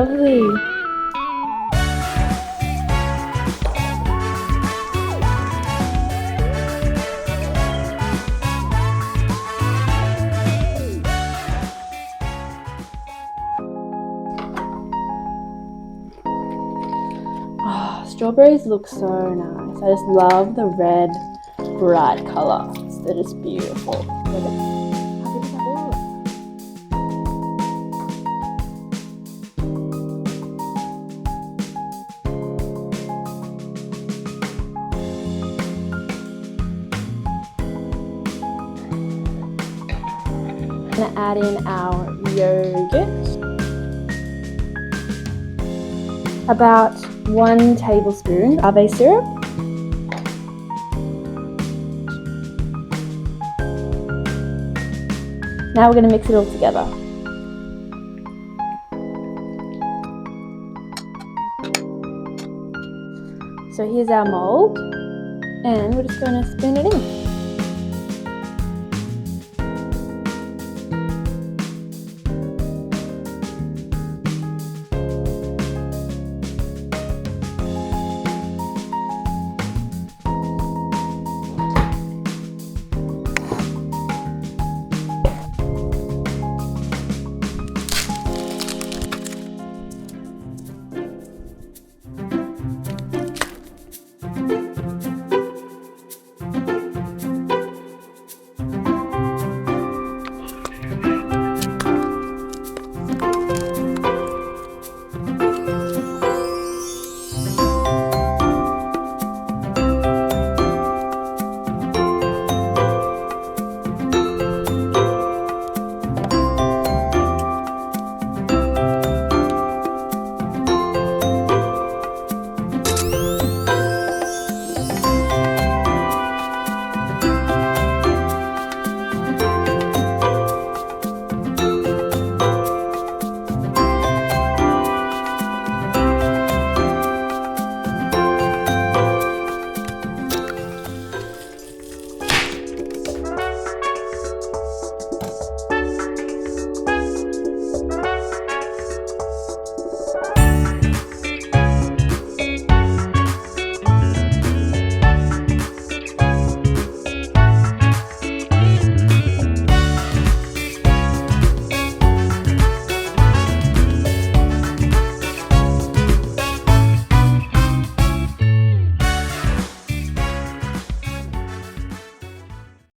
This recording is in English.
lovely. Oh, strawberries look so nice. I just love the red, bright colour. They're just beautiful. How good does that look? I'm going to add in our yogurt. About 1 tablespoon Agave syrup. Now we're going to mix it all together. So here's our mould, and we're just going to spoon it in.